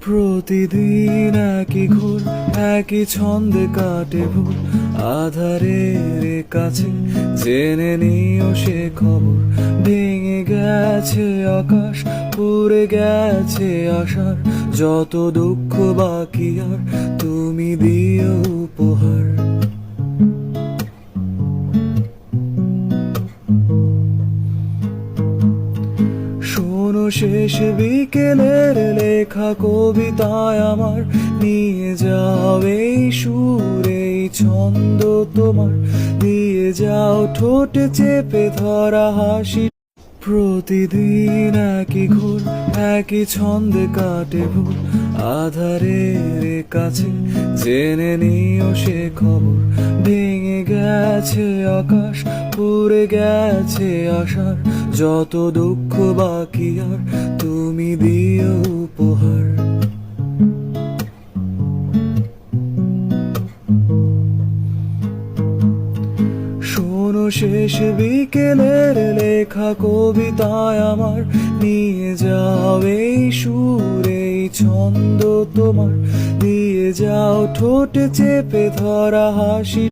প্রতিদিন একই ঘোর, একই ছন্দে কাটে ভোর। আধারের কাছে জেনে নিও সে খবর। ভেঙে গেছে আকাশ, পুড়ে গেছে আশার যত দুঃখ বাকি আর তুমি দিও উপহার। শোনো শেষ বিকেলের লেখা কবিতায় আমার, নিয়ে যাও এই সুর এই ছন্দ তোমার, দিয়ে যাও ঠোঁটে চেপে ধরা হাসি। প্রতিদিন একই ঘোর, একই ছন্দে কাটে ভোর। আধারের কাছে জেনে নিও সে খবর। ভেঙে গেছে আকাশ, পুড়ে গেছে আশার যত দুঃখ বাকি আর তুমি দিও উপহার। শোনো শেষ বিকেলের লেখা কবিতায় আমার, নিয়ে যাও এই সুর এই ছন্দ তোমার, দিয়ে যাও ঠোঁটে চেপে ধরা হাসি।